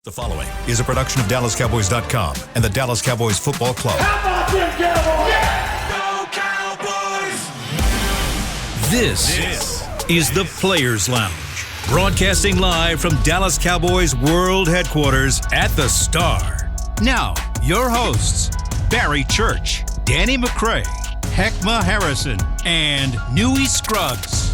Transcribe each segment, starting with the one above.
The following is a production of DallasCowboys.com and the Dallas Cowboys Football Club. How about them Cowboys? Yeah! Go Cowboys! This is the Players Lounge, broadcasting live from Dallas Cowboys World Headquarters at the Star. Now, your hosts, Barry Church, Danny McCray, Heckma Harrison, and Newey Scruggs.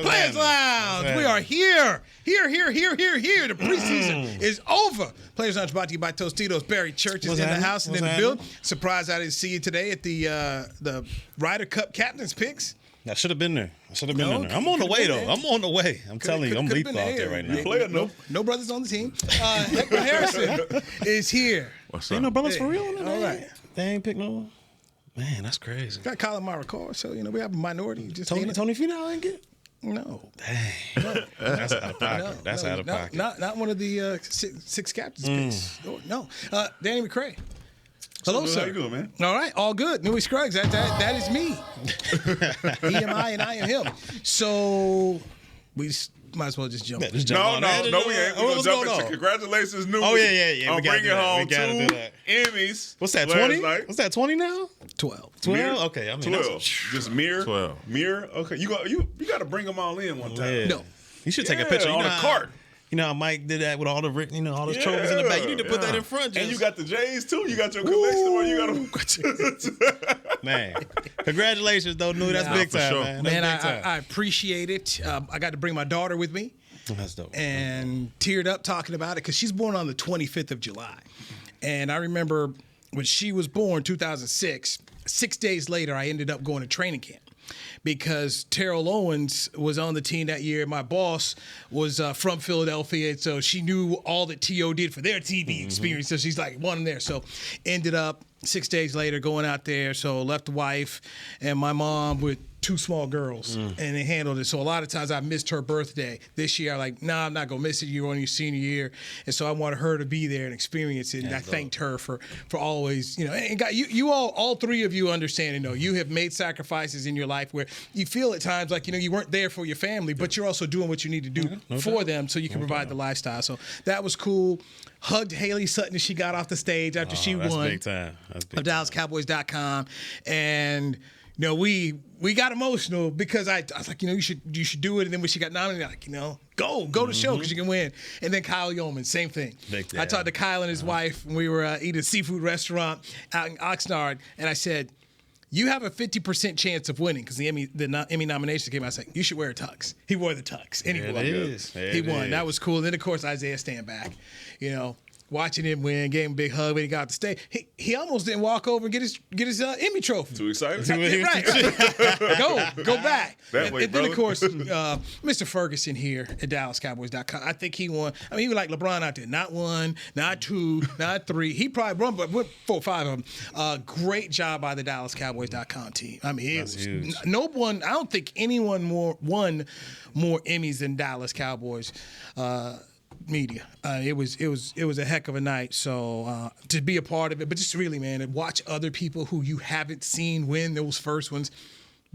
Players Lounge. We are here. The preseason is over. Players Lounge brought to you by Tostitos. Barry Church is in the house and in the building. Surprised I didn't see you today at the Ryder Cup captain's picks. I should have been there. I'm on the way, though. I'm on the way. I'm telling you, I'm leaping out there right now. No brothers on the team. Heckma Harrison is here. What's up? Ain't no brothers for real? All right. They ain't pick no. Man, that's crazy. Got Colin Maricor, so we have a minority. Just Tony Finau ain't get. No. Dang. No. That's out of pocket. That's out of pocket. Not one of the six captains picks. No. Danny McCray. Hello, sir. How you doing, man? All right, all good. Newey Scruggs, that is me. He am I and I am him. So we might as well just jump. No, we ain't. We're going to jump into congratulations, Newey. Oh, yeah. On bringing home two Emmys. What's that, 20? Night. What's that, 20 now? 12. 12? Okay, I mean, 12. Just mirror. 12. Mirror. Okay, you got to bring them all in one time. Yeah. No. You should take a picture. on a cart. You know how Mike did that with all the all those trophies in the back. You need to put that in front. And you got the J's too. You got your collection where you got Man, congratulations though, Newey. That's big time, sure. man. Man, I appreciate it. I got to bring my daughter with me. That's dope. And teared up talking about it because she's born on the 25th of July. And I remember when she was born, 2006, 6 days later, I ended up going to training camp because Terrell Owens was on the team that year. My boss was from Philadelphia, and so she knew all that T.O. did for their TV experience. So she's like, want him there. So ended up 6 days later going out there. So left the wife and my mom with two small girls, and they handled it. So a lot of times I missed her birthday. This year, I'm like, nah, I'm not going to miss it. You're on your senior year. And so I wanted her to be there and experience it. And I thanked her for always, and God, you all three of you understand, you have made sacrifices in your life where you feel at times like, you weren't there for your family, but you're also doing what you need to do for them so you can provide the lifestyle. So that was cool. Hugged Haley Sutton as she got off the stage after she that's won. Big time. That's big Of DallasCowboys.com. And we got emotional because I was like, you should do it. And then when she got nominated, like, go to the show because you can win. And then Kyle Yeoman, same thing. I talked to Kyle and his wife when we were eating a seafood restaurant out in Oxnard, and I said, you have a 50% chance of winning because the Emmy nominations came out. I was like, you should wear a tux. He wore the tux. And he won. He won. That was cool. And then, of course, Isaiah stand back, watching him win, gave him a big hug when he got to stay. He almost didn't walk over and get his Emmy trophy. Too excited? Right. Go back. That way, and then, of course, Mr. Ferguson here at DallasCowboys.com. I think he won. I mean, he was like LeBron out there. Not one, not two, not three. He probably won, but went 4 or 5 of them. Great job by the DallasCowboys.com team. I mean, it was huge. No one. I don't think anyone won more Emmys than Dallas Cowboys. Media. It was a heck of a night. So to be a part of it, but just really, man, and watch other people who you haven't seen win those first ones.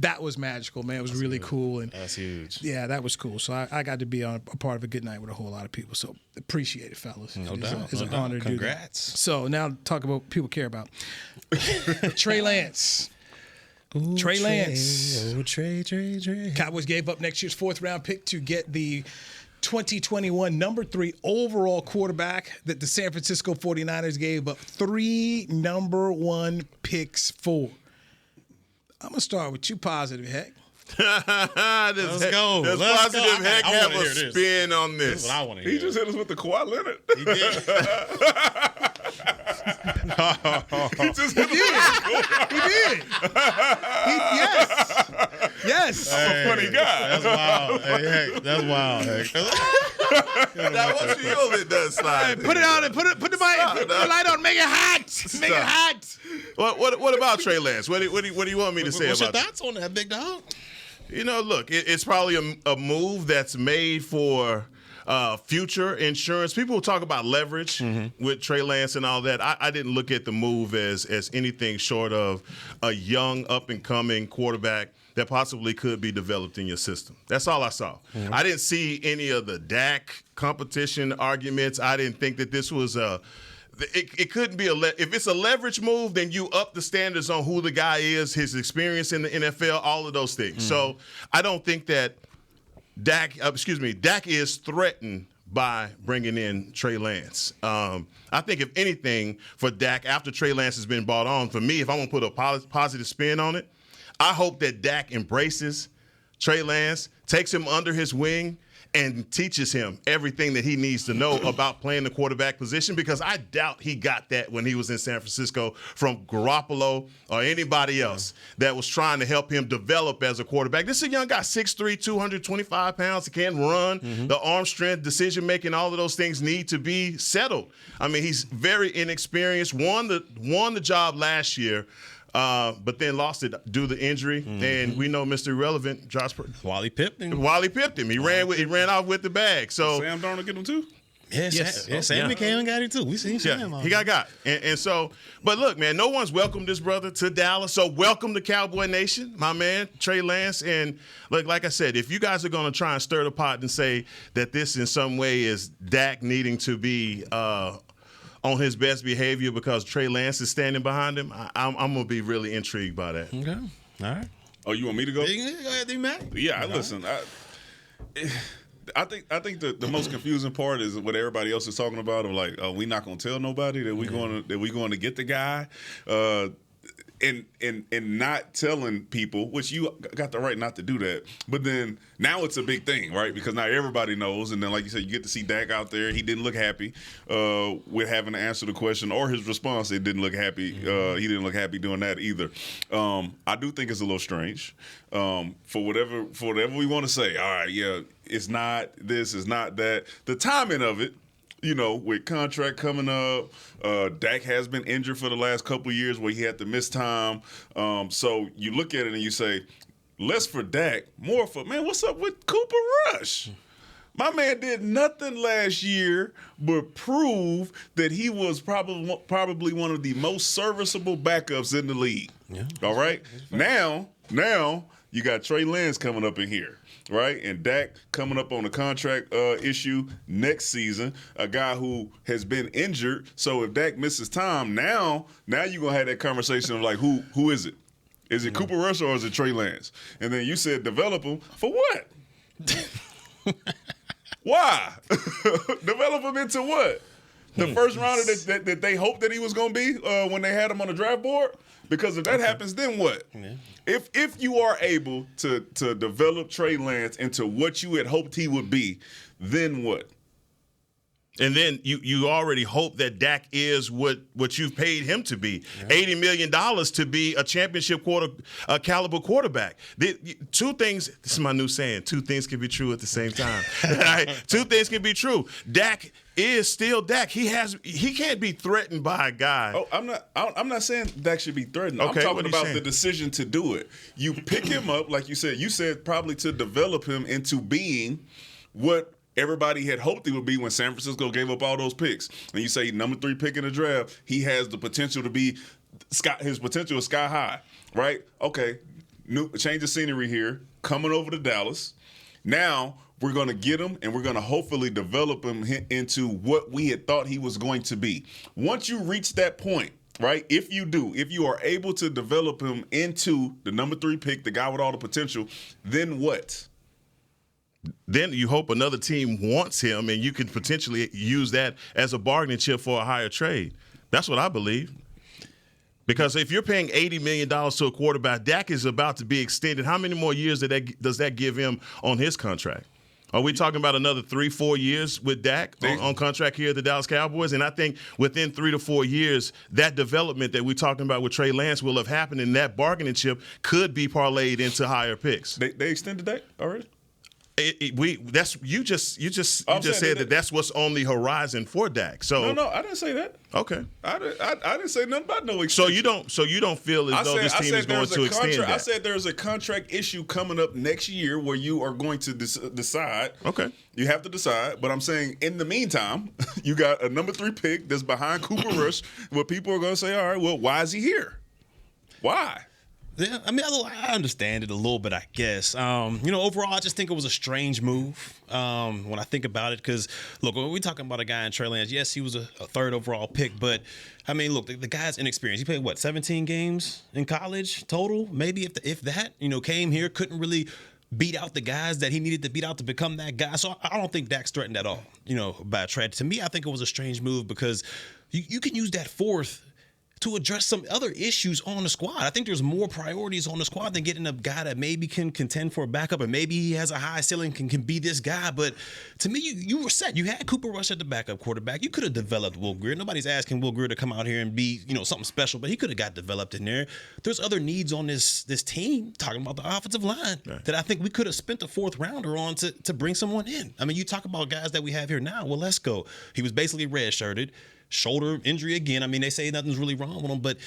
That was magical, man. It was really cool. And that's huge. Yeah, that was cool. So I got to be a part of a good night with a whole lot of people. So appreciate it, fellas. No doubt. It's an honor to do that. Congrats. So now talk about what people care about. Trey Lance. Ooh, Trey Lance. Oh, Trey. Cowboys gave up next year's 4th round pick to get the 2021 number 3 overall quarterback that the San Francisco 49ers gave up 3 number 1 picks for. I'm going to start with you, Positive Heck. Let's go. Does Let's Positive go. Heck I have wanna a hear spin on this? This is what I want to hear. He just hit us with the Kawhi Leonard. He did. He just hit us with He did. Yes. I'm a funny guy. That's wild. Hey, that's wild. Hey. Now, what you know that does slide? Put it on and put the light on. Make it hot. Make it hot. What about Trey Lance? What do you want me to say What's about your thoughts on that, big dog? Look, it's probably a move that's made for future insurance. People talk about leverage with Trey Lance and all that. I didn't look at the move as anything short of a young, up-and-coming quarterback that possibly could be developed in your system. That's all I saw. Mm-hmm. I didn't see any of the Dak competition arguments. I didn't think that this was it couldn't be if it's a leverage move, then you up the standards on who the guy is, his experience in the NFL, all of those things. Mm-hmm. So I don't think that Dak is threatened by bringing in Trey Lance. I think if anything for Dak, after Trey Lance has been brought on, for me, if I want to put a positive spin on it, I hope that Dak embraces Trey Lance, takes him under his wing, and teaches him everything that he needs to know about playing the quarterback position, because I doubt he got that when he was in San Francisco from Garoppolo or anybody else that was trying to help him develop as a quarterback. This is a young guy, 6'3", 225 pounds. He can run. Mm-hmm. The arm strength, decision-making, all of those things need to be settled. I mean, he's very inexperienced, won the job last year, but then lost it due to injury. Mm-hmm. And we know Mr. Irrelevant, Josh. Wally pipped him. He ran off with the bag. So Sam Darnold get him too? Yes. Sam McCann got it too. We seen Sam. He got. And so, but look, man, no one's welcomed this brother to Dallas. So welcome to Cowboy Nation, my man, Trey Lance. And look, like I said, if you guys are going to try and stir the pot and say that this in some way is Dak needing to be on his best behavior because Trey Lance is standing behind him, I'm going to be really intrigued by that. Okay. All right. Oh, you want me to go? Go ahead, D-Mac. Yeah, listen. I think the most confusing part is what everybody else is talking about of like, we're not going to tell nobody that we're going to get the guy. And not telling people, which you got the right not to do that. But then now it's a big thing, right? Because now everybody knows. And then, like you said, you get to see Dak out there. He didn't look happy with having to answer the question, or his response. It didn't look happy. He didn't look happy doing that either. I do think it's a little strange. For whatever we want to say. All right, yeah, it's not this, it's not that. The timing of it. You know, with contract coming up, Dak has been injured for the last couple of years where he had to miss time. So you look at it and you say, less for Dak, more for, man, what's up with Cooper Rush? My man did nothing last year but prove that he was probably one of the most serviceable backups in the league. Yeah. All right? Now you got Trey Lance coming up in here. Right, and Dak coming up on a contract issue next season, a guy who has been injured. So if Dak misses time, now you're gonna have that conversation of like, who is it? Is it Cooper Rush or is it Trey Lance? And then you said develop him for what? Why? Develop him into what? The first rounder that they hoped that he was gonna be when they had him on the draft board. Because if that happens, then what? Yeah. If you are able to develop Trey Lance into what you had hoped he would be, then what? And then you already hope that Dak is what you've paid him to be. Yeah. $80 million to be a championship caliber quarterback. Two things, this is my new saying, two things can be true at the same time. Right? Two things can be true. Dak is still Dak. He can't be threatened by a guy. Oh, I'm not saying Dak should be threatened. Okay, I'm talking about the decision to do it. You pick him up, like you said probably to develop him into being what everybody had hoped he would be when San Francisco gave up all those picks. And you say number 3 pick in the draft, he has the potential to be his potential is sky high, right? Okay, change of scenery here, coming over to Dallas. Now we're going to get him, and we're going to hopefully develop him into what we had thought he was going to be. Once you reach that point, right, if you are able to develop him into the number 3 pick, the guy with all the potential, then what? Then you hope another team wants him, and you can potentially use that as a bargaining chip for a higher trade. That's what I believe. Because if you're paying $80 million to a quarterback, Dak is about to be extended. How many more years does that give him on his contract? Are we talking about another 3-4 years with Dak on contract here at the Dallas Cowboys? And I think within 3 to 4 years, that development that we're talking about with Trey Lance will have happened, and that bargaining chip could be parlayed into higher picks. They extended Dak already? You just said that's what's on the horizon for Dak. So no, I didn't say that. Okay, I didn't say nothing about no extension. So you don't feel as though this team is going to extend that. I said there's a contract issue coming up next year where you are going to decide. Okay, you have to decide. But I'm saying in the meantime, you got a number 3 pick that's behind Cooper Rush, where people are going to say, all right, well, why is he here? Why? Yeah, I mean, I understand it a little bit, I guess. Overall, I just think it was a strange move when I think about it. Because, look, when we're talking about a guy in Trey Lance, yes, he was a third overall pick. But, I mean, look, the guy's inexperienced. He played, 17 games in college total? Maybe if that, came here, couldn't really beat out the guys that he needed to beat out to become that guy. So I don't think Dak's threatened at all, by a trade. To me, I think it was a strange move because you can use that fourth to address some other issues on the squad. I think there's more priorities on the squad than getting a guy that maybe can contend for a backup and maybe he has a high ceiling, can be this guy. But to me, you were set. You had Cooper Rush at the backup quarterback. You could have developed Will Grier. Nobody's asking Will Grier to come out here and be, something special, but he could have got developed in there. There's other needs on this team, talking about the offensive line, that I think we could have spent a fourth rounder on to bring someone in. I mean, you talk about guys that we have here now. Well, let's go. He was basically redshirted. Shoulder injury again. I mean, they say nothing's really wrong with him, but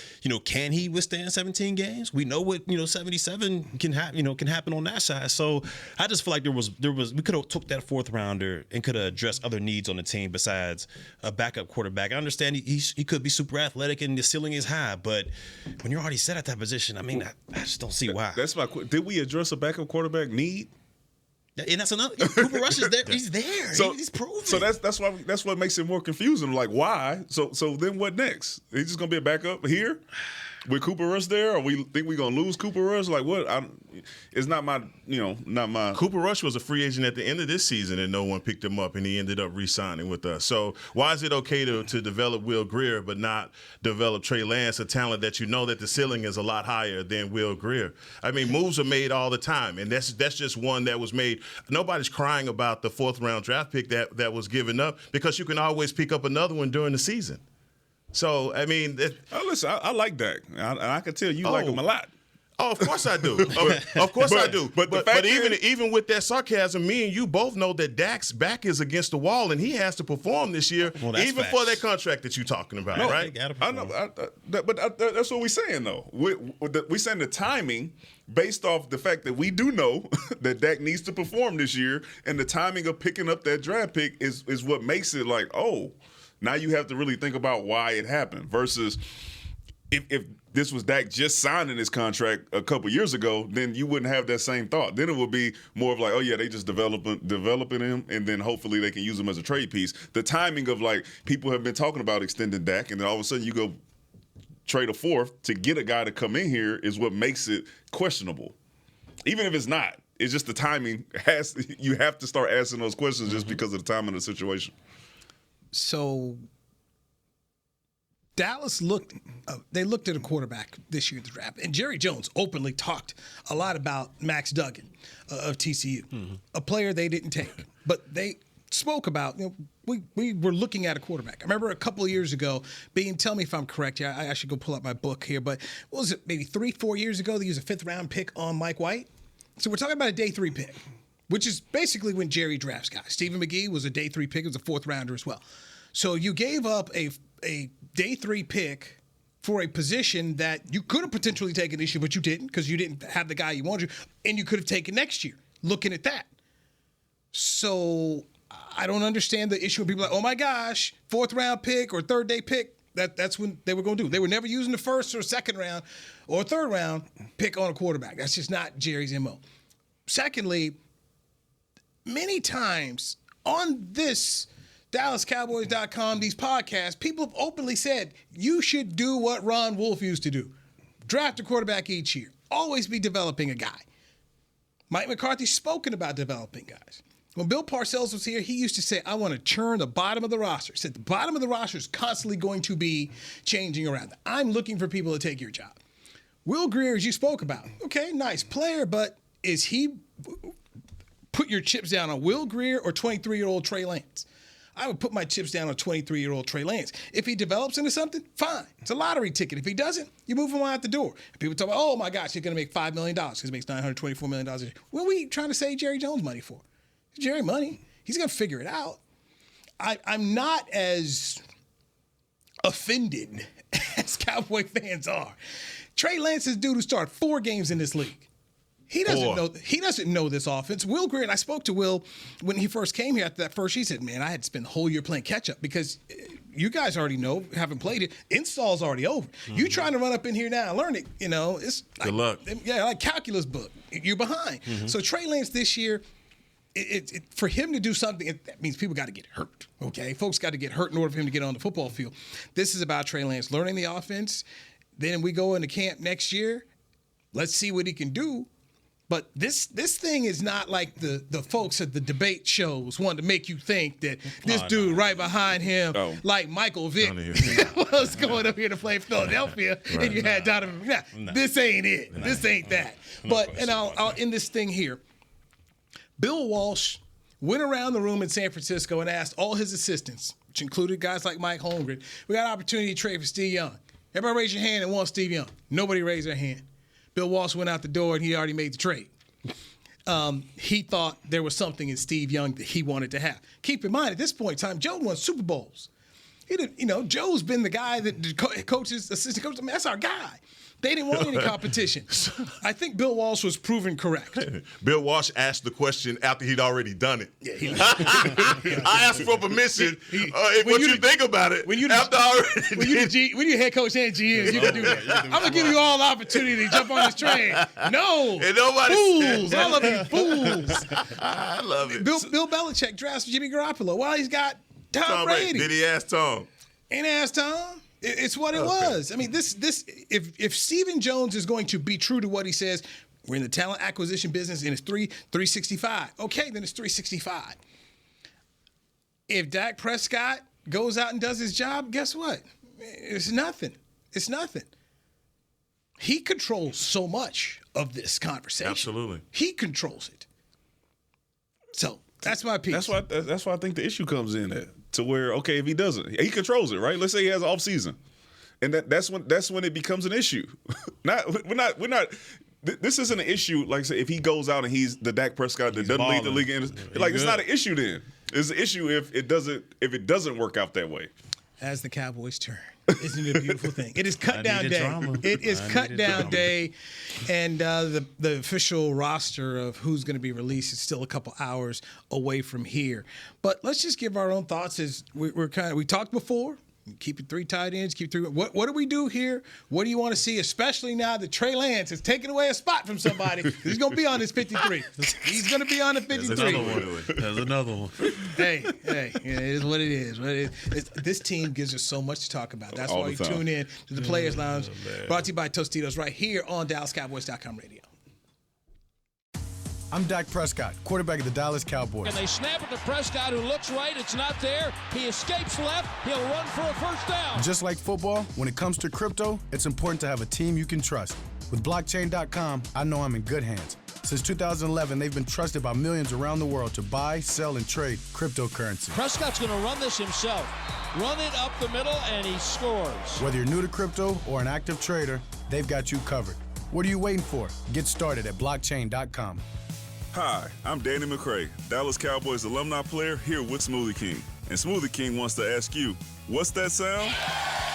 can he withstand 17 games? We know what 77 can happen on that side. So I just feel like there was we could have took that fourth rounder and could have addressed other needs on the team besides a backup quarterback. I understand he could be super athletic and the ceiling is high, but when you're already set at that position, I mean, I just don't see why. That's my. Did we address a backup quarterback need? And that's another. Cooper Rush is there. He's there. So, he's proven. So that's what makes it more confusing. Like, why? So then what next? He's just gonna be a backup here with Cooper Rush there, or we think we're gonna lose Cooper Rush? Like, what? It's not my. Cooper Rush was a free agent at the end of this season, and no one picked him up, and he ended up re-signing with us. So why is it okay to develop Will Grier but not develop Trey Lance, a talent that that the ceiling is a lot higher than Will Grier? I mean, moves are made all the time, and that's just one that was made. Nobody's crying about the fourth-round draft pick that was given up because you can always pick up another one during the season. So, I mean... listen, I like Dak. I can tell you like him a lot. Oh, of course I do. Of course I do. But even with that sarcasm, me and you both know that Dak's back is against the wall, and he has to perform this year, even for that contract that you're talking about, right? I know, but that's what we're saying, though. We're saying the timing based off the fact that we do know that Dak needs to perform this year, and the timing of picking up that draft pick is what makes it like, now you have to really think about why it happened versus if this was Dak just signing his contract a couple years ago, then you wouldn't have that same thought. Then it would be more of like, they just developing him, and then hopefully they can use him as a trade piece. The timing of people have been talking about extending Dak, and then all of a sudden you go trade a fourth to get a guy to come in here is what makes it questionable. Even if it's not, it's just the timing you have to start asking those questions just because of the timing of the situation. So Dallas looked at a quarterback this year in the draft, and Jerry Jones openly talked a lot about Max Duggan of TCU, a player they didn't take, but they spoke about, we were looking at a quarterback. I remember a couple of years ago, tell me if I'm correct here, I should go pull up my book here, but what was it, maybe 3-4 years ago, they used a 5th-round pick on Mike White? So we're talking about a day 3 pick, which is basically when Jerry drafts guys. Stephen McGee was a day 3 pick, it was a 4th rounder as well. So you gave up a day 3 pick for a position that you could have potentially taken this year, but you didn't because you didn't have the guy you wanted, and you could have taken next year, looking at that. So I don't understand the issue of people like, oh my gosh, 4th round pick or 3rd day pick. That's when they were going to do. They were never using the 1st or 2nd round or 3rd round pick on a quarterback. That's just not Jerry's MO. Secondly, many times on this DallasCowboys.com, these podcasts, people have openly said, you should do what Ron Wolf used to do. Draft a quarterback each year. Always be developing a guy. Mike McCarthy's spoken about developing guys. When Bill Parcells was here, he used to say, I want to churn the bottom of the roster. He said the bottom of the roster is constantly going to be changing around. I'm looking for people to take your job. Will Grier, as you spoke about, okay, nice player, but is he put your chips down on Will Grier or 23-year-old Trey Lance? I would put my chips down on 23-year-old Trey Lance. If he develops into something, fine. It's a lottery ticket. If he doesn't, you move him out the door. And people talk about, oh, my gosh, he's going to make $5 million because he makes $924 million a year. What are we trying to save Jerry Jones money for? It's Jerry money. He's going to figure it out. I'm not as offended as Cowboy fans are. Trey Lance is a dude who started 4 games in this league. He doesn't know this offense. Will Grier, and I spoke to Will when he first came here after that first year. He said, man, I had to spend the whole year playing catch-up because you guys already know, haven't played it. Install's already over. You trying to run up in here now and learn it, it's Good luck. Yeah, like calculus book. You're behind. So Trey Lance this year, for him to do something, that means people got to get hurt. Okay, folks got to get hurt in order for him to get on the football field. This is about Trey Lance learning the offense. Then we go into camp next year. Let's see what he can do. But this thing is not like the folks at the debate shows wanting to make you think that this dude right behind him, like Michael Vick, was going up here to play Philadelphia, and you had Donovan. This ain't it. This ain't that. But I'll end this thing here. Bill Walsh went around the room in San Francisco and asked all his assistants, which included guys like Mike Holmgren, we got an opportunity to trade for Steve Young. Everybody raise your hand and want Steve Young. Nobody raised their hand. Bill Walsh went out the door and he already made the trade. He thought there was something in Steve Young that he wanted to have. Keep in mind, at this point in time, Joe won Super Bowls. Joe's been the guy that coaches, assistant coaches. I mean, that's our guy. They didn't want any competition. I think Bill Walsh was proven correct. Bill Walsh asked the question after he'd already done it. Yeah, I asked for permission. What you think about it? When you head coach and GM, you can do that. I'm gonna give you all the opportunity to jump on this train. No, and nobody fools. All of you fools. I love it. Bill Belichick drafts Jimmy Garoppolo. Well, he's got Tom Brady. Did he ask Tom? Ain't asked Tom. It's what it was. I mean, this if Stephen Jones is going to be true to what he says, we're in the talent acquisition business and it's 365. Okay, then it's 365. If Dak Prescott goes out and does his job, guess what? It's nothing. It's nothing. He controls so much of this conversation. Absolutely. He controls it. So that's my piece. That's why I think the issue comes in at. To where, okay, if he doesn't, he controls it, right? Let's say he has an off season, and that's when it becomes an issue. We're not. This isn't an issue. Like I said, if he goes out and he's the Dak Prescott that doesn't lead the league, it's not an issue. Then it's an issue if it doesn't work out that way. As the Cowboys turn. Isn't it a beautiful thing? It is cut down day. It is cut down day, and the official roster of who's going to be released is still a couple hours away from here. But let's just give our own thoughts. As we talked before. Keep it 3 tight ends. Keep 3. What do we do here? What do you want to see? Especially now that Trey Lance has taken away a spot from somebody. He's going to be on his 53. He's going to be on the 53. There's another one. Hey, it is what it is. This team gives us so much to talk about. That's why you tune in to the Players Lounge. Brought to you by Tostitos right here on DallasCowboys.com radio. I'm Dak Prescott, quarterback of the Dallas Cowboys. And they snap it to Prescott, who looks right. It's not there. He escapes left. He'll run for a first down. Just like football, when it comes to crypto, it's important to have a team you can trust. With blockchain.com, I know I'm in good hands. Since 2011, they've been trusted by millions around the world to buy, sell, and trade cryptocurrency. Prescott's going to run this himself. Run it up the middle, and he scores. Whether you're new to crypto or an active trader, they've got you covered. What are you waiting for? Get started at blockchain.com. Hi, I'm Danny McCray, Dallas Cowboys alumni player here with Smoothie King. And Smoothie King wants to ask you, what's that sound?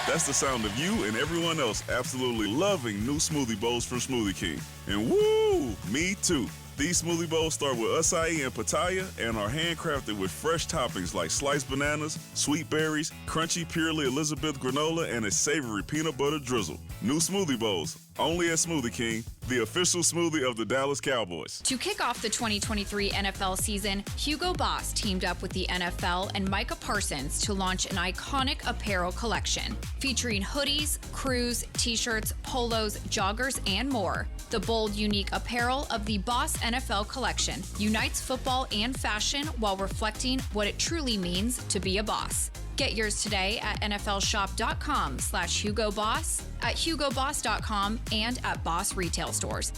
That's the sound of you and everyone else absolutely loving new smoothie bowls from Smoothie King. And woo, me too. These smoothie bowls start with acai and pitaya and are handcrafted with fresh toppings like sliced bananas, sweet berries, crunchy Purely Elizabeth granola, and a savory peanut butter drizzle. New smoothie bowls, only at Smoothie King, the official smoothie of the Dallas Cowboys. To kick off the 2023 NFL season, Hugo Boss teamed up with the NFL and Micah Parsons to launch an iconic apparel collection featuring hoodies, crews, t-shirts, polos, joggers, and more. The bold, unique apparel of the Boss NFL collection unites football and fashion while reflecting what it truly means to be a boss. Get yours today at nflshop.com/HugoBoss, at HugoBoss.com, and at Boss retail stores.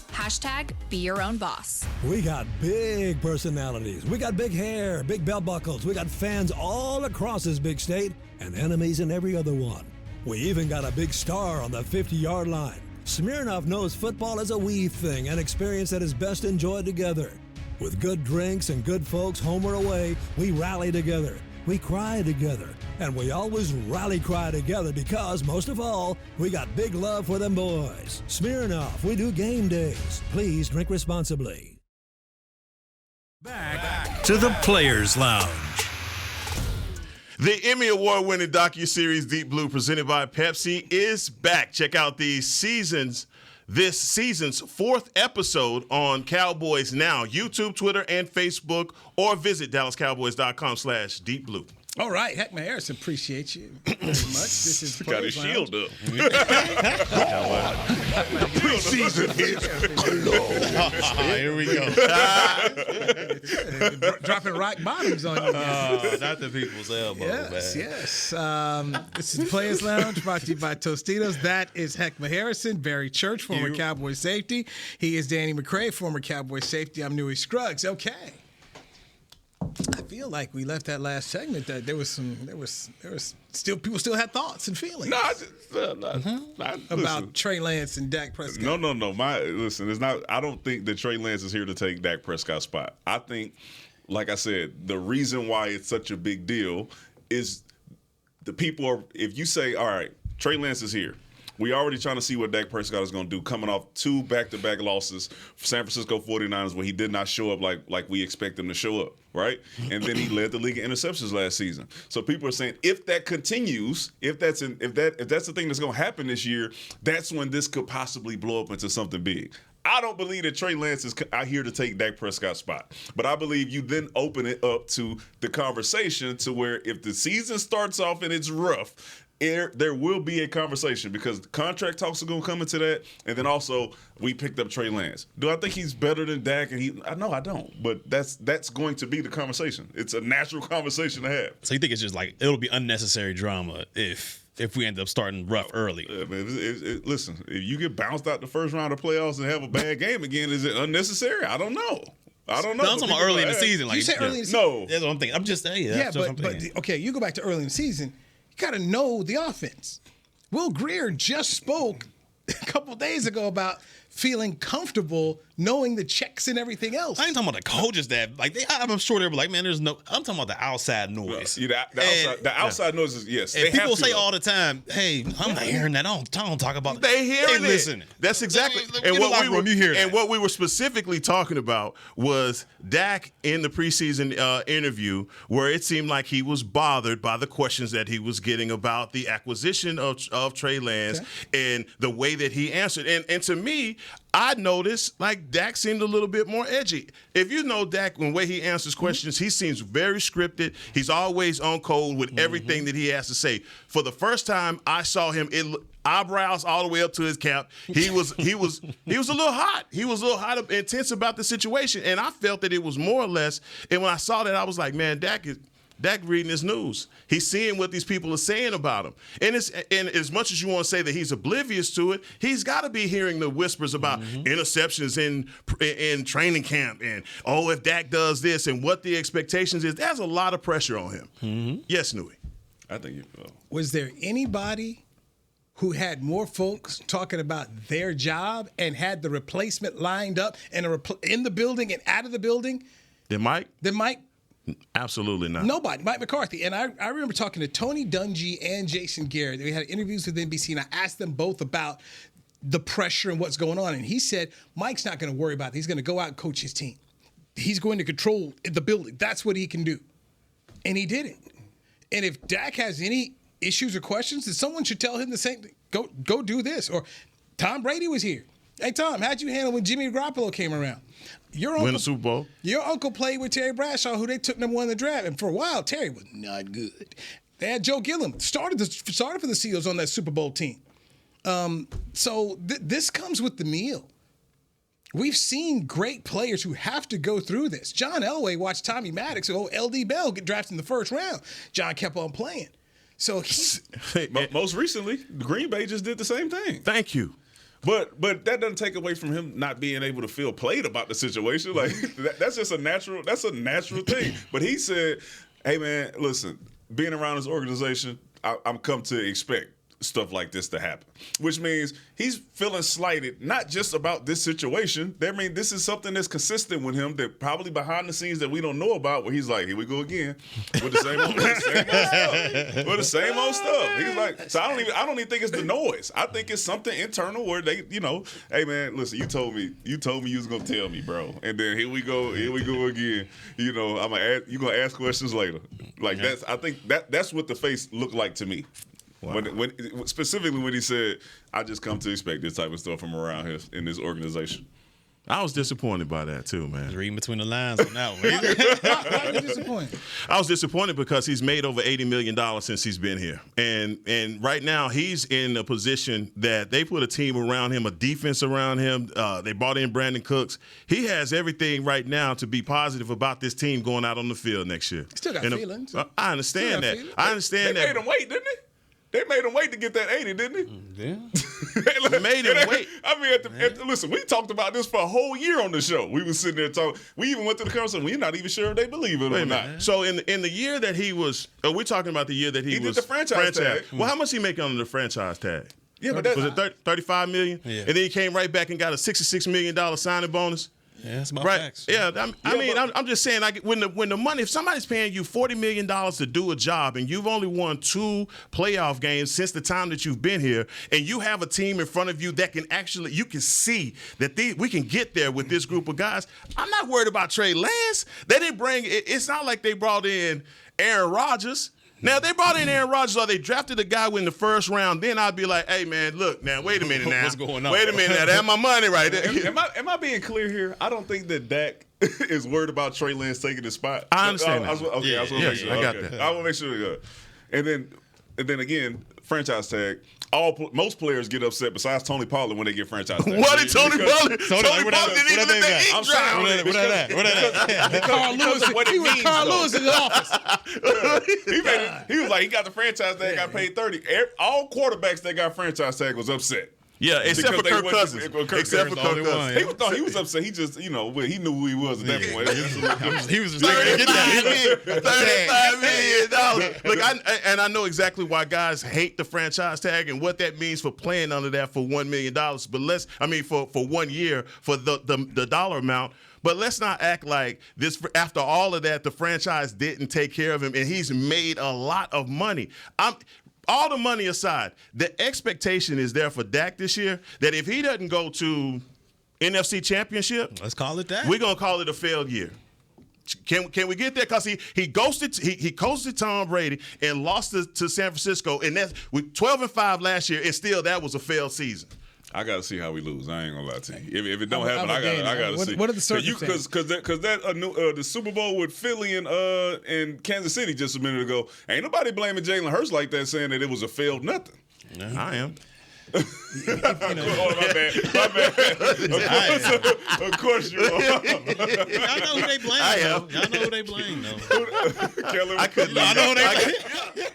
#Be your own boss. We got big personalities. We got big hair, big belt buckles. We got fans all across this big state and enemies in every other one. We even got a big star on the 50-yard line. Smirnoff knows football is a we thing, an experience that is best enjoyed together. With good drinks and good folks home or away, we rally together. We cry together, and we always rally cry together because, most of all, we got big love for them boys. Smirnoff, we do game days. Please drink responsibly. Back to the Players Lounge. The Emmy Award-winning docuseries Deep Blue, presented by Pepsi, is back. Check out this season's fourth episode on Cowboys Now, YouTube, Twitter, and Facebook, or visit DallasCowboys.com/deepblue. All right, Heckman Harrison, appreciate you very much. This is Got his shield up. Preseason is Here we go. dropping rock bottoms on you. Not the people's elbow, Yes, man. yes. This is Players Lounge, brought to you by Tostitos. That is Heckman Harrison, Barry Church, former Cowboy safety. He is Danny McCray, former Cowboy safety. I'm Newey Scruggs. Okay. I feel like we left that last segment that there was still people still had thoughts and feelings. About Trey Lance and Dak Prescott. No. Listen, it's not. I don't think that Trey Lance is here to take Dak Prescott's spot. I think, like I said, the reason why it's such a big deal is the people are. If you say, all right, Trey Lance is here. We already trying to see what Dak Prescott is going to do coming off 2 back-to-back losses for San Francisco 49ers where he did not show up like we expect him to show up, right? And then he led the league in interceptions last season. So people are saying if that continues, if that's the thing that's going to happen this year, that's when this could possibly blow up into something big. I don't believe that Trey Lance is out here to take Dak Prescott's spot. But I believe you then open it up to the conversation to where if the season starts off and it's rough, there will be a conversation because contract talks are going to come into that. And then also, we picked up Trey Lance. Do I think he's better than Dak? No, I don't. But that's going to be the conversation. It's a natural conversation to have. So you think it's just like it'll be unnecessary drama if we end up starting rough early? Listen, if you get bounced out the first round of playoffs and have a bad game again, is it unnecessary? I don't know. No, I'm talking about early in the season. Like, you say early in the season? No. That's what I'm thinking. I'm just saying. Yeah, but okay, you go back to early in the season. You got to know the offense. Will Greer just spoke a couple days ago about feeling comfortable knowing the checks and everything else. I ain't talking about the coaches that I'm sure they were like, man, there's no. I'm talking about the outside noise. Yeah, the outside noise is yes. And people say all the time, "Hey, I'm not hearing that. I don't talk about." They hearing it. Listen. That's exactly. What we were specifically talking about was Dak in the preseason interview, where it seemed like he was bothered by the questions that he was getting about the acquisition of Trey Lance and the way that he answered. And to me, I noticed like Dak seemed a little bit more edgy. If you know Dak, the way he answers questions, he seems very scripted. He's always on code with everything that he has to say. For the first time I saw him, eyebrows all the way up to his cap. He was a little hot. He was a little hot and intense about the situation, and I felt that it was more or less. And when I saw that, I was like, man, Dak reading his news. He's seeing what these people are saying about him. And as much as you want to say that he's oblivious to it, he's got to be hearing the whispers about interceptions in training camp and, if Dak does this and what the expectations is. There's a lot of pressure on him. Yes, Newey. I think Was there anybody who had more folks talking about their job and had the replacement lined up and in the building and out of the building? Then Mike? Absolutely not. Nobody. Mike McCarthy. And I remember talking to Tony Dungy and Jason Garrett. We had interviews with NBC, and I asked them both about the pressure and what's going on. And he said, Mike's not going to worry about it. He's going to go out and coach his team. He's going to control the building. That's what he can do. And he did it. And if Dak has any issues or questions, then someone should tell him the same thing. Go do this. Or Tom Brady was here. Hey, Tom, how'd you handle when Jimmy Garoppolo came around? Win the Super Bowl. Your uncle played with Terry Bradshaw, who they took number 1 in the draft. And for a while, Terry was not good. They had Joe Gilliam, started for the Seals on that Super Bowl team. So this comes with the meal. We've seen great players who have to go through this. John Elway watched Tommy Maddox, LD Bell, get drafted in the first round. John kept on playing. So most recently, Green Bay just did the same thing. Thank you. But that doesn't take away from him not being able to feel played about the situation. Like that's just a natural thing. But he said, "Hey man, listen, being around this organization, I'm come to expect stuff like this to happen, which means he's feeling slighted, not just about this situation. I mean, this is something that's consistent with him that probably behind the scenes that we don't know about, where he's like, here we go again with the same old stuff. With the same old stuff. He's like, so I don't even think it's the noise. I think it's something internal where they, hey man, listen, you told me you was gonna tell me, bro. And then here we go again. I'm gonna you gonna ask questions later. Like I think that's what the face looked like to me. Wow. When specifically when he said, I just come to expect this type of stuff from around here in this organization. I was disappointed by that too, man. Reading between the lines on that one. Why are you disappointed? I was disappointed because he's made over $80 million since he's been here. And right now he's in a position that they put a team around him, a defense around him. They brought in Brandon Cooks. He has everything right now to be positive about this team going out on the field next year. Still got feelings. I understand that. I understand that. They made him wait, didn't they? They made him wait to get that 80, didn't they? Yeah. They made him wait. I mean, listen, we talked about this for a whole year on the show. We was sitting there talking. We even went to the conversation. We're not even sure if they believe it or not. So in the year that he was, we're talking about the year that he was did the franchise tag. Well, how much he make under the franchise tag? Yeah, but was it $35 million? Yeah. And then he came right back and got a $66 million signing bonus. Yeah, that's about right. facts. Yeah, I'm just saying, when the money, if somebody's paying you $40 million to do a job and you've only won 2 playoff games since the time that you've been here, and you have a team in front of you that you can see that we can get there with this group of guys. I'm not worried about Trey Lance. They didn't bring. It's not like they brought in Aaron Rodgers. Now, if they brought in Aaron Rodgers or they drafted a guy in the first round, then I'd be like, hey, man, look, now, wait a minute now. What's going on? Wait a minute now. That's my money right there. Am I being clear here? I don't think that Dak is worried about Trey Lance taking his spot. I understand that. I got that. I want to make sure. And then again, franchise tag. Most players get upset besides Tony Pollard when they get franchise tag. What did Tony Pollard? Tony Pollard didn't even let that ink dry. What that? Carl Lewis, he was Carl Lewis in the office. He was like, he got the franchise tag, got paid $30. All quarterbacks that got franchise tag was upset. Yeah, except for Kirk Cousins. Except for Kirk Cousins. He was upset. He just, he knew who he was at that point. He was just thinking, get that. $35 million. Look, I know exactly why guys hate the franchise tag and what that means for playing under that for $1 million. But for 1 year for the dollar amount. But let's not act like this. After all of that, the franchise didn't take care of him, and he's made a lot of money. All the money aside, the expectation is there for Dak this year that if he doesn't go to NFC Championship, let's call it that. We're gonna call it a failed year. Can we get there? Because he ghosted Tom Brady and lost to San Francisco, and that's with 12-5 last year, and still that was a failed season. I gotta see how we lose. I ain't gonna lie to you. If it don't happen, I gotta see. What are the circumstances? Because the Super Bowl with Philly and Kansas City just a minute ago, ain't nobody blaming Jalen Hurts like that, saying that it was a failed nothing. No. I am. Oh, my bad. Of course you are. Y'all know who they blame. Y'all know who they blame, though. I couldn't. Y'all know who they blame.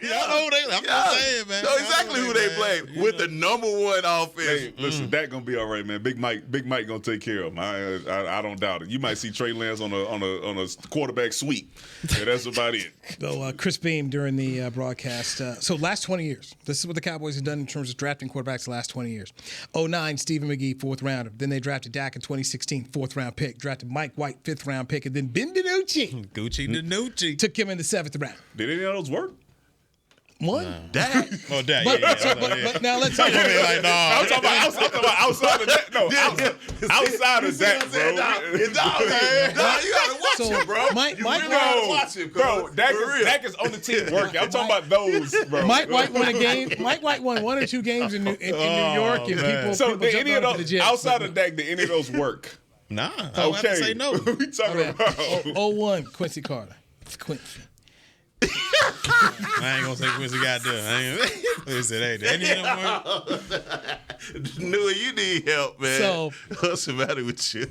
Y'all know who they blame. I'm just saying, man. Know exactly who they blame with the number one offense. Hey, listen, Dak gonna be all right, man. Big Mike gonna take care of him. I don't doubt it. You might see Trey Lance on a quarterback sweep. Yeah, that's about it. So Chris Beam during the broadcast. So last 20 years, this is what the Cowboys have done in terms of drafting quarterbacks the last 20 years. 2009, Stephen McGee, 4th rounder. Then they drafted Dak in 2016, 4th round pick. Drafted Mike White, 5th round pick, and then Ben DiNucci took him in the 7th round. Did any of those work? One? No. Dak. Oh, Dak. But now let's talk about I'm talking about outside of that. No, outside of that, bro. You gotta watch him, bro. Mike gotta watch him, bro. Dak is on the team working. I'm talking about those, bro. Mike White won a game. Mike White won 1 or 2 games in New York, and people. So did any of jumped those to the jet. outside of Dak? Did any of those work? Nah, I would have to say no. We talking about 01, Quincy Carter. Quincy. I ain't gonna say Quincy got done. He said, "Hey, any of them work?" Newell, you need help, man. So, what's the matter with you?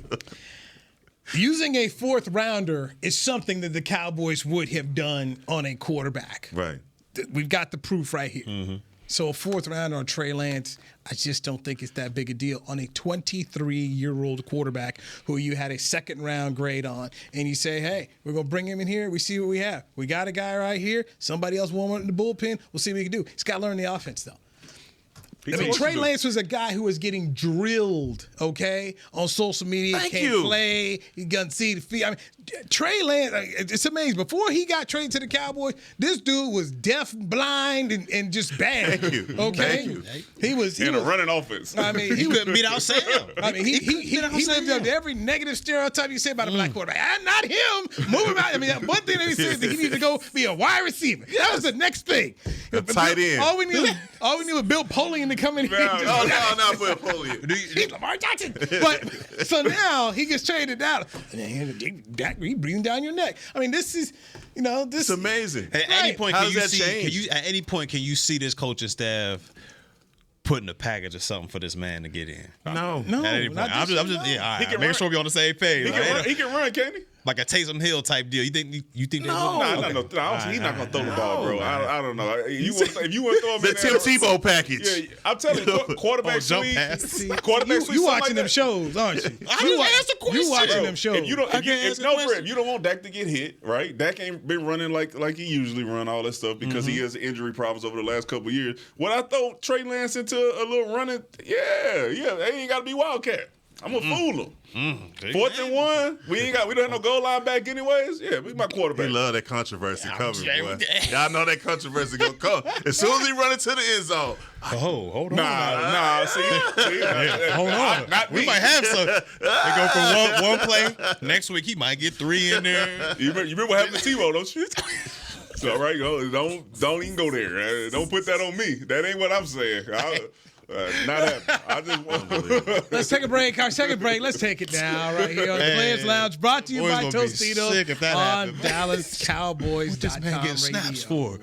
Using a 4th rounder is something that the Cowboys would have done on a quarterback. Right. We've got the proof right here. Mm-hmm. So a 4th rounder on Trey Lance, I just don't think it's that big a deal on a 23-year-old quarterback who you had a 2nd round grade on, and you say, hey, we're going to bring him in here. We see what we have. We got a guy right here. Somebody else won't want in the bullpen. We'll see what we can do. He's got to learn the offense, though. Trey Lance was a guy who was getting drilled, okay, on social media. Can't play. He doesn't see the field. I mean, Trey Lance, it's amazing. Before he got traded to the Cowboys, this dude was deaf, blind, and just bad. Thank you. Okay? Thank you. He was a running offense. I mean, he couldn't beat out Sam. I mean, he lived up to every negative stereotype you say about a black quarterback. Not him. Move him out. I mean, one thing that he said that he needed to go be a wide receiver. That was the next thing. A tight end. All we knew was Bill Polian to come in here. No, Bill Polian. He's Lamar Jackson. But so now he gets traded out. He breathing down your neck. I mean, this is, this. It's amazing. At any point, how does that change? At any point, can you see this coaching staff putting a package or something for this man to get in? No. At any point. I'm just all right. Make sure we're on the same page. He can run, can't he? Like a Taysom Hill type deal. You think No, he's not gonna throw the ball, bro. I don't know. If you want to throw him the in Tim Tebow package. Yeah, I'm telling you, quarterback sweep. You watching them shows, aren't you? I just asked a question. You watching them shows? If you don't want Dak to get hit, right? Dak ain't been running like he usually run all that stuff because he has injury problems over the last couple of years. When I throw Trey Lance into a little running, they ain't got to be Wildcat. I'm gonna fool him. 4th and 1. We don't have no goal line back anyways. Yeah, we my quarterback. They love that controversy coming, boy. Y'all know that controversy gonna come as soon as he run into the end zone. Oh, hold on. Nah. See, hold on. We might have some. They go from one play. Next week he might get 3 in there. You remember what happened to Tebow, don't you? So right, don't even go there. Don't put that on me. That ain't what I'm saying. Not happening. I just want. Let's take a break. Our second break. Let's take it now right here on the Players Lounge, brought to you by Tostitos on DallasCowboys.com. What this man getting snaps for?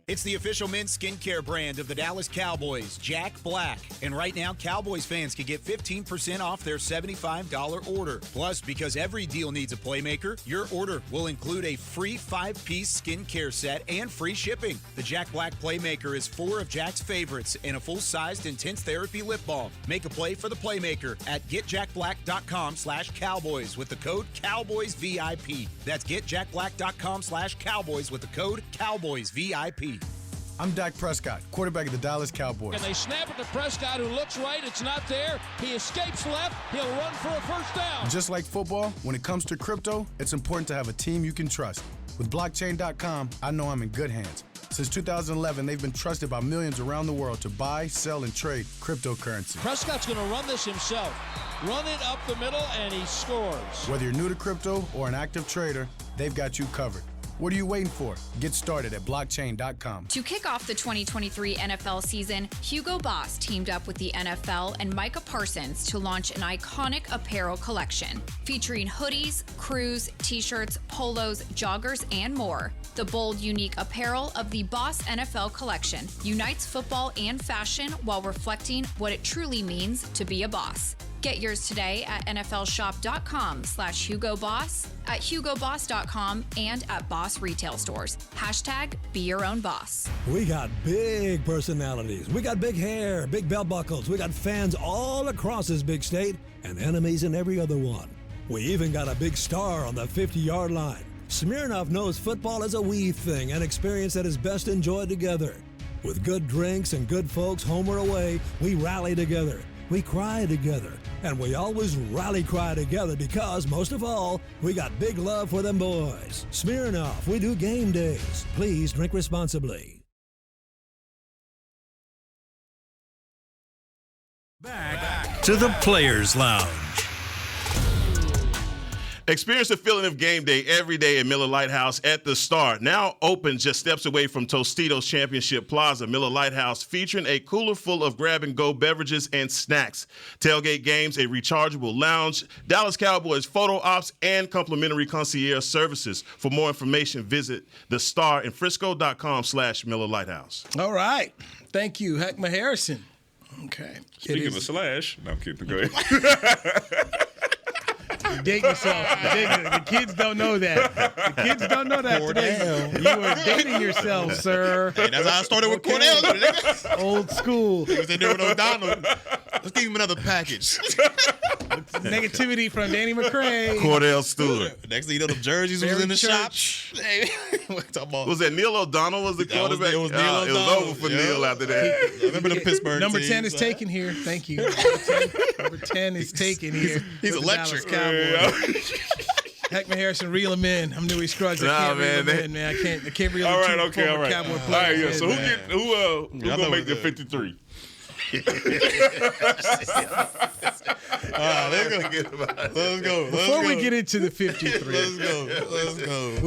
It's the official men's skincare brand of the Dallas Cowboys, Jack Black. And right now, Cowboys fans can get 15% off their $75 order. Plus, because every deal needs a playmaker, your order will include a free 5-piece skincare set and free shipping. The Jack Black Playmaker is 4 of Jack's favorites and a full-sized intense therapy lip balm. Make a play for the Playmaker at getjackblack.com/Cowboys with the code CowboysVIP. That's getjackblack.com/Cowboys with the code CowboysVIP. I'm Dak Prescott, quarterback of the Dallas Cowboys. And they snap it to Prescott, who looks right. It's not there. He escapes left. He'll run for a first down. Just like football, when it comes to crypto, it's important to have a team you can trust. With blockchain.com, I know I'm in good hands. Since 2011, they've been trusted by millions around the world to buy, sell, and trade cryptocurrency. Prescott's going to run this himself. Run it up the middle, and he scores. Whether you're new to crypto or an active trader, they've got you covered. What are you waiting for? Get started at blockchain.com. To kick off the 2023 NFL season, Hugo Boss teamed up with the NFL and Micah Parsons to launch an iconic apparel collection featuring hoodies, crews, t-shirts, polos, joggers, and more. The bold, unique apparel of the Boss NFL collection unites football and fashion while reflecting what it truly means to be a boss. Get yours today at nflshop.com/HugoBoss, at HugoBoss.com, and at Boss retail stores. #Be your own boss. We got big personalities. We got big hair, big belt buckles. We got fans all across this big state and enemies in every other one. We even got a big star on the 50-yard line. Smirnoff knows football is a we thing, an experience that is best enjoyed together. With good drinks and good folks home or away, we rally together. We cry together, and we always rally cry together because, most of all, we got big love for them boys. Smirnoff, we do game days. Please drink responsibly. Back to the Players Lounge. Experience the feeling of game day every day at Miller Lighthouse at the Star. Now open just steps away from Tostitos Championship Plaza. Miller Lighthouse featuring a cooler full of grab-and-go beverages and snacks. Tailgate games, a rechargeable lounge, Dallas Cowboys photo ops, and complimentary concierge services. For more information, visit thestarinfrisco.com/Miller Lighthouse. All right. Thank you, Heckma Harrison. Okay. Speaking of slash, no, I'm kidding. Go ahead. You date yourself. The kids don't know that. The kids don't know that today. You are dating yourself, sir. Hey, that's how I started with Cornell. Old school. He was in there with O'Donnell. Let's give him another package. Negativity from Danny McCray. Cordell Stewart. Next thing you know, the jerseys was Barry in the Church. shop. Hey, what talking about? Was that Neil O'Donnell was the quarterback? It was Neil It was O'Donnell. over for Yeah. Neil after that. I remember the Pittsburgh Number teams, 10 is taken here. Thank you. Number 10 is taken here. He's with the electric. Dallas Cowboys. Heckman Harrison, reel him in. I'm Dewey Scruggs. I can't reel him in, man. I can't reel him All right, two okay, former all right. Cowboy All players right, yeah. in, So man. who gonna make the 53? Let's go. Before we get into the 53, Let's go.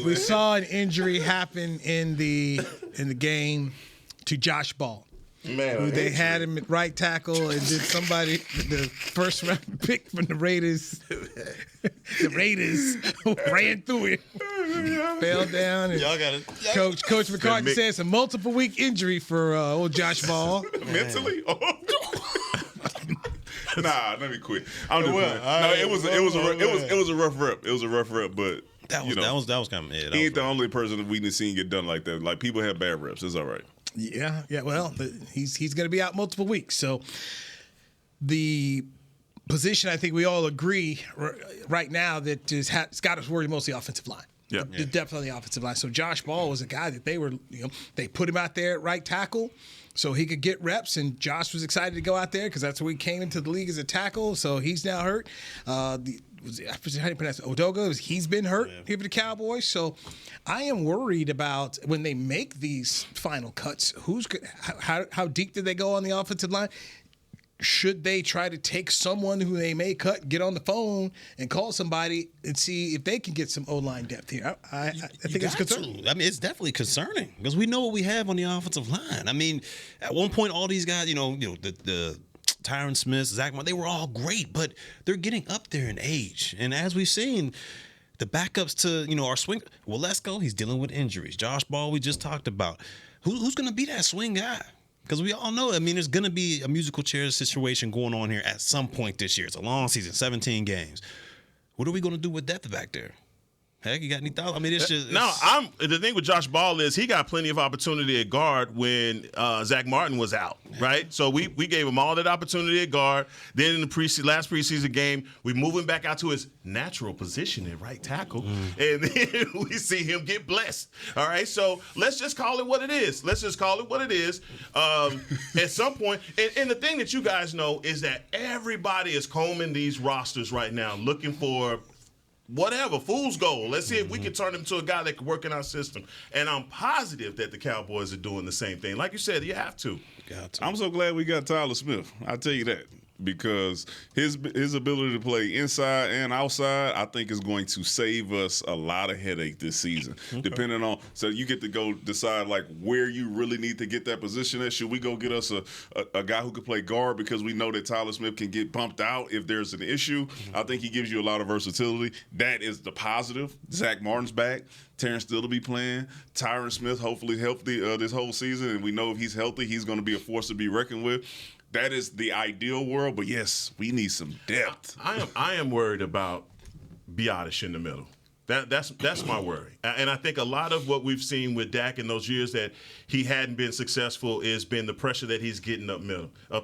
we saw an injury happen in the game to Josh Ball. Man, Who they had him at right tackle, and then somebody, the first round pick from the Raiders, ran through it, fell down. And Y'all got it. Coach McCarthy said it's a multiple week injury for old Josh Ball. Mentally? Nah, let me quit. I'm just playing. No, it was a rough rep. It was a rough rep, but That was kind of it. He ain't the only person that we didn't see get done like that. Like, people have bad reps. It's all right. Yeah. Well, he's going to be out multiple weeks. So the position, I think we all agree right now that has got us worried most the offensive line. Yeah. Definitely the offensive line. So Josh Ball was a guy that they put him out there at right tackle so he could get reps, and Josh was excited to go out there because that's where he came into the league as a tackle. So he's now hurt. How do you pronounce it? Odoga, he's been hurt here for the Cowboys. So I am worried about when they make these final cuts, how deep did they go on the offensive line? Should they try to take someone who they may cut, get on the phone, and call somebody and see if they can get some O-line depth here? I think it's concerning. I mean, it's definitely concerning because we know what we have on the offensive line. I mean, at one point, all these guys, the Tyron Smith, Zach Martin, they were all great, but they're getting up there in age. And as we've seen, the backups to, our swing, Walesko, he's dealing with injuries. Josh Ball, we just talked about. Who's going to be that swing guy? Because we all know, there's going to be a musical chairs situation going on here at some point this year. It's a long season, 17 games. What are we going to do with depth back there? Heck, you got any thoughts? I mean, it's just... The thing with Josh Ball is he got plenty of opportunity at guard when Zach Martin was out, right? So we gave him all that opportunity at guard. Then in the last preseason game, we move him back out to his natural position at right tackle. And then we see him get blessed. All right? So let's just call it what it is. At some point, and the thing that you guys know is that everybody is combing these rosters right now, looking for whatever, fool's gold. Let's see if we can turn him to a guy that can work in our system. And I'm positive that the Cowboys are doing the same thing. Like you said, you have to. I'm so glad we got Tyler Smith. I'll tell you that. Because his ability to play inside and outside, I think, is going to save us a lot of headache this season. Okay. Depending on, so you get to go decide like where you really need to get that position at. Should we go get us a guy who can play guard because we know that Tyler Smith can get bumped out if there's an issue? I think he gives you a lot of versatility. That is the positive. Zach Martin's back. Terrence Steele will be playing. Tyron Smith hopefully healthy this whole season, and we know if he's healthy, he's going to be a force to be reckoned with. That is the ideal world, but yes, we need some depth. I am worried about Biotish in the middle. That's my worry. And I think a lot of what we've seen with Dak in those years that he hadn't been successful has been the pressure that he's getting up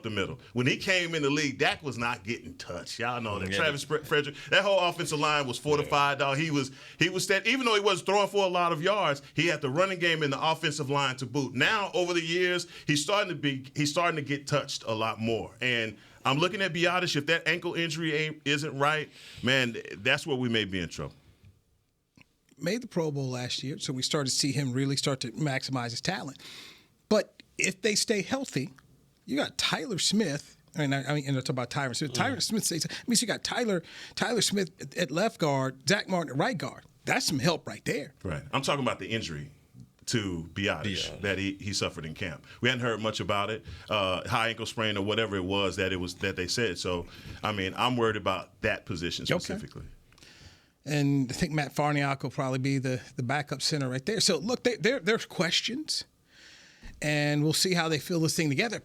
the middle. When he came in the league, Dak was not getting touched. Y'all know that. Travis Frederick, that whole offensive line was fortified. Dog. He was that even though he wasn't throwing for a lot of yards, he had the running game and the offensive line to boot. Now over the years, he's starting to get touched a lot more. And I'm looking at Biotish. If that ankle injury isn't right, man, that's where we may be in trouble. Made the Pro Bowl last year, so we started to see him really start to maximize his talent. But if they stay healthy, you got Tyler Smith. And I talk about Tyron Smith. Tyron Smith stays. So you got Tyler Smith at left guard, Zach Martin at right guard. That's some help right there. Right. I'm talking about the injury to Biotish that he suffered in camp. We hadn't heard much about it, high ankle sprain or whatever it was that they said. So, I'm worried about that position specifically. Okay. And I think Matt Farniok will probably be the backup center right there. So, look, there's questions, and we'll see how they fill this thing together.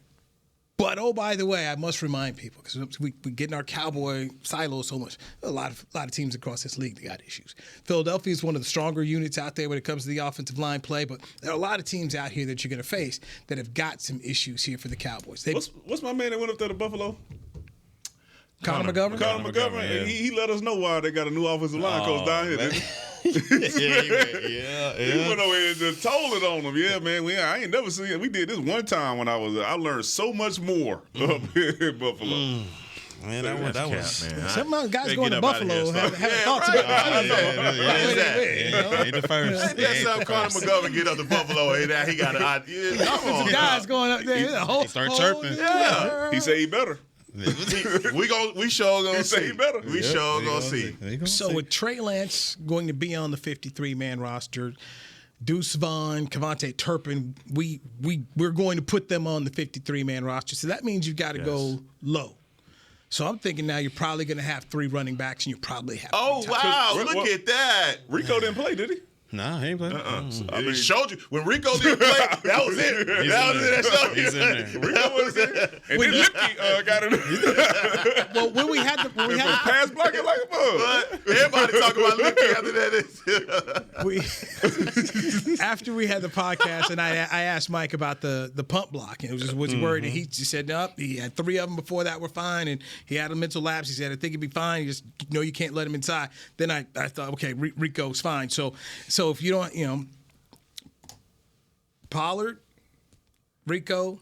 But, oh, by the way, I must remind people, because we get in our Cowboy silo so much, a lot of teams across this league, they got issues. Philadelphia is one of the stronger units out there when it comes to the offensive line play, but there are a lot of teams out here that you're going to face that have got some issues here for the Cowboys. What's my man that went up there to Buffalo? Conor McGovern? Conor McGovern, yeah. he let us know why they got a new offensive line coach down here. Didn't he? He went over here and just told it on them. Yeah, man. I ain't never seen it. We did this one time when I was there. I learned so much more up here in Buffalo. Man, that was man. Some guys going to get up outta Buffalo here, have thoughts about ain't the first. That's how Conor McGovern get up to Buffalo and he got an idea. Come on, guys going up there. They start chirping. Yeah. He said he better. We sure gonna see. He better. We sure gonna see. So with Trey Lance going to be on the 53-man roster, Deuce Vaughn, Kevontae Turpin, we're going to put them on the 53-man roster. So that means you got to go low. So I'm thinking now you're probably going to have 3 running backs, and you probably have. Oh wow! Look at that. Rico didn't play, did he? Nah, he ain't playing. I mean, showed you when Rico didn't play. That was it. He's in there. Rico was in there. And then Lipke got it. Well, when we had the pass blocking like a bug. Everybody talking about Lipke after that. After we had the podcast, and I asked Mike about the pump block, and it was just was he worried, and he just said no. He had 3 of them before that were fine, and he had a mental lapse. He said I think he'd be fine. He just you can't let him inside. Then I thought okay, Rico's fine. So if you don't, Pollard, Rico,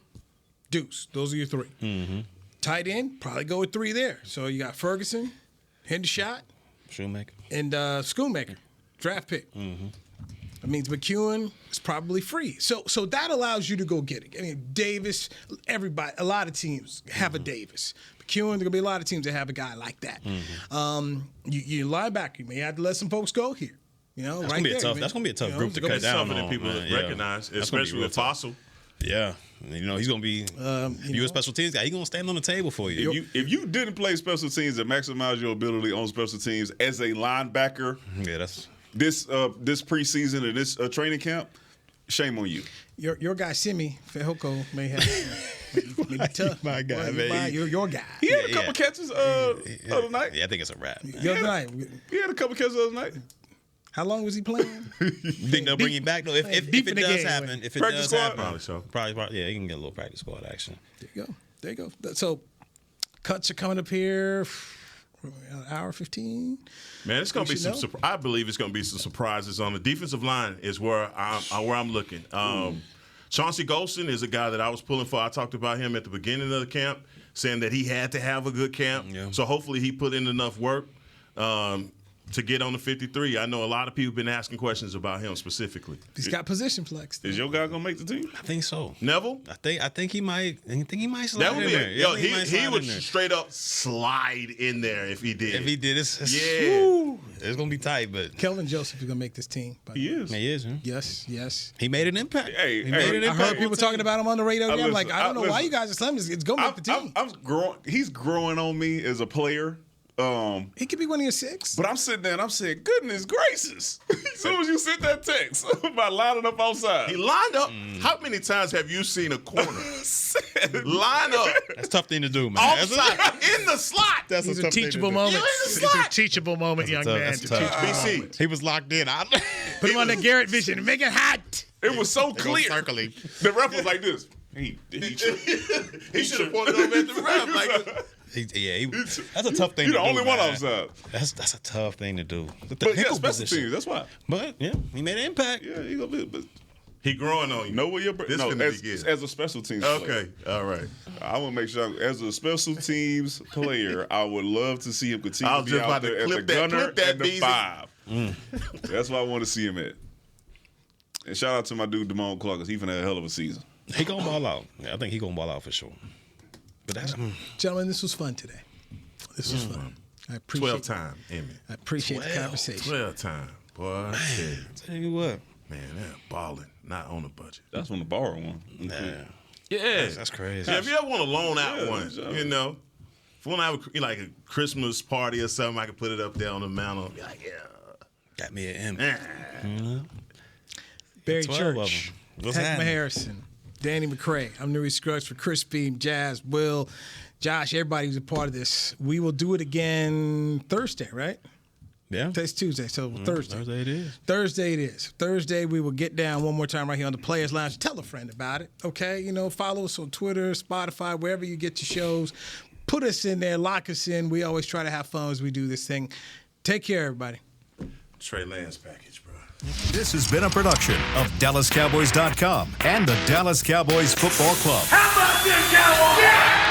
Deuce, those are your 3. Mm-hmm. Tight end, probably go with 3 there. So you got Ferguson, Hendershot, Shoemaker, and Schoonmaker, draft pick. Mm-hmm. That means McEwen is probably free. So that allows you to go get it. I mean, Davis, everybody, a lot of teams have a Davis. McEwen, there's going to be a lot of teams that have a guy like that. Mm-hmm. You linebacker, you may have to let some folks go here. That's gonna be a tough. That's gonna be a tough group to cut down on. People recognize, especially with Fossil. Yeah, he's gonna be. You a special teams guy. He's gonna stand on the table for you. If you didn't play special teams and maximize your ability on special teams as a linebacker, that's this preseason and this training camp, shame on you. Your guy Simi Fehoko may have. Maybe tough. My guy, man. You're your guy. He had a couple catches other night. Yeah, I think it's a wrap. The other night. He had a couple catches other night. How long was he playing? You think they'll bring him back though? If it does happen, if it practice does squad? happen, Probably so. Probably, yeah, he can get a little practice squad action. There you go. So cuts are coming up here. An hour 15. Man, it's gonna be some. I believe it's gonna be some surprises on the defensive line. Is where I'm looking. Chauncey Golston is a guy that I was pulling for. I talked about him at the beginning of the camp, saying that he had to have a good camp. Yeah. So hopefully he put in enough work to get on the 53. I know a lot of people have been asking questions about him specifically. He's got position flex. Is your guy gonna make the team? I think so. Neville? I think he might. I think he might slide That would in be there. yo. Yeah, He would in there. straight up slide in there if he did. If he did, it's gonna be tight. But Kelvin Joseph is gonna make this team. He is. He is. Huh? Yes. He made an impact. Hey, he made an I impact. heard people talking about him on the radio. I'm like, I don't know why listen, you guys are slamming this. It's gonna make the team. I'm growing. He's growing on me as a player. He could be one of your 6. But I'm sitting there and I'm saying, goodness gracious. As soon as you sent that text about lining up outside. He lined up. How many times have you seen a corner line up? That's a tough thing to do, man. Offside in the slot. That's These are teachable moments. It's a teachable moment, young man. That's tough. BC. He was locked in. Put him on the Garrett vision and make it hot. It was so clear. Circling. The ref was like this. He should have pointed over at the ref. Like, that's a tough thing to do. You're the only one man. outside. That's a tough thing to do. But yeah, special teams, that's why. But yeah, he made an impact. Yeah, he gonna be. But he growing on you. know where you're. This No, finna be good. as a special teams. Okay, all right. I want to make sure, as a special teams player, I would love to see him continue I to was be just out about to there as clip the that- gunner clip that, and the Beasley. 5. That's why I want to see him at. And shout out to my dude Damone Clark, because he finna have a hell of a season. He gonna ball out. Yeah, I think he gonna ball out for sure. But that's Gentlemen, this was fun today. This was fun. I appreciate 12 time, Emmy. I appreciate the conversation. 12 time, boy. tell you what. Man, they're balling, not on a budget. That's on the borrow one. Nah. Yeah, That's crazy. Yeah, if you ever want to loan out one, sure. you know, if you want to have like a Christmas party or something, I can put it up there on the mantle. Be like, yeah. Got me an M. Eh. Barry 12 of Church, them. What's Heckma happening? Harrison, Danny McCray. I'm Nuri Scruggs for Chris Beam, Jazz, Will, Josh, everybody who's a part of this. We will do it again Thursday, right? Yeah. Today's Tuesday, so Thursday. Thursday it is. Thursday it is. Thursday we will get down one more time right here on the Players Lounge. Tell a friend about it, okay? You know, follow us on Twitter, Spotify, wherever you get your shows. put us in there, lock us in. We always try to have fun as we do this thing. Take care, everybody. Trey Lance package, bro. This has been a production of DallasCowboys.com and the Dallas Cowboys Football Club. How about this, Cowboys? Yeah!